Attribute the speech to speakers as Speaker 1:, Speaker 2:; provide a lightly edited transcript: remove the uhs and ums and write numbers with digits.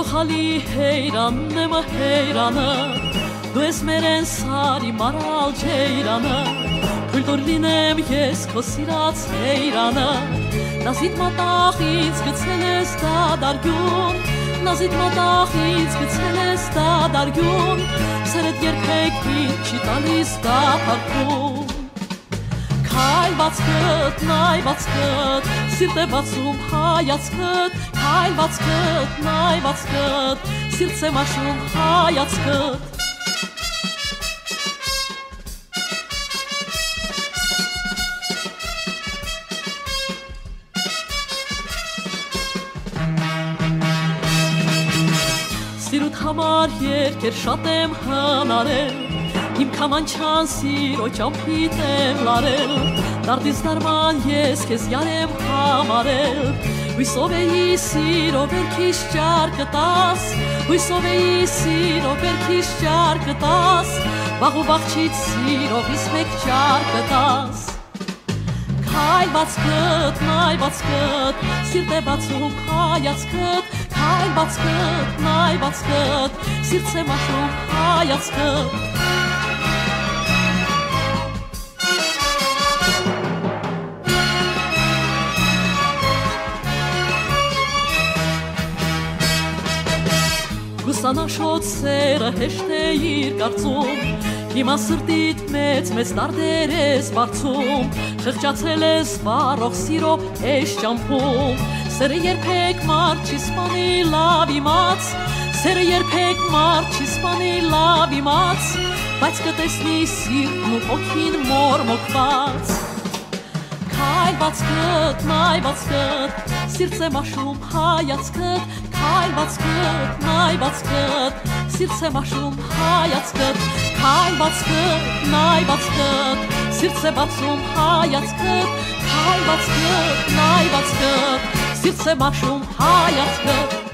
Speaker 1: Գլուխալի հեյրանն եմ հեյրանը Դու ես մերեն սարի մարալ ջեյրանը Թույլ տուր լինեմ ես քո սիրած հեյրանը Նազիտ մատաղից գցել ես դադարգյուն Նազիտ մատաղից գցել ես դադարգյուն Սերդ երբեք ինձ չի տալիս դափարքում Քայլված կտ, նայված կտ, սիրտ է բացում հայացքդ Քայլված կտ, նայված կտ, սիրտ է մաշում հայացքդ Սիրուտ համար երկեր շատ եմ հնարել Իմ կամանչան սիրո ճամփիտ եմ լարել Դարդից դարման ես քեզ յար եմ համարել Հույսով էի սիրո վերքիս ճար կտաս Հույսով էի սիրո վերքիս ճար կտաս Վաղ ու վաղջից սիրովիս մեկ ճար կտաս Քայլված կտ, նայված կտ, սիրտ է բացում հայացքդ Քայլված կտ, նայված կտ, սիրտ է մաշում հայացքդ Գուսանաշոտ սերը հեշտ է իր կարծում Հիմա սրտիդ մեծ դարդեր ես բարձում Խղճացել ես վառող սիրո էշ ճամփում Սերը երբեք մարդ չի սպանի լավ իմաց Սերը երբեք մարդ չի սպանի լավ իմաց Բայց կտեսնի սիրտն ու հոգին մորմոքված Քայլված կտ, նայված կտ, սիրտ է մաշում հայացքդ Քայլված կտ, նայված կտ, սիրտ է մաշում հայացքդ Քայլված կտ, նայված կտ, սիրտ է բացում հայացքդ Քայլված կտ, նայված կտ, սիրտ է մաշում հայացքդ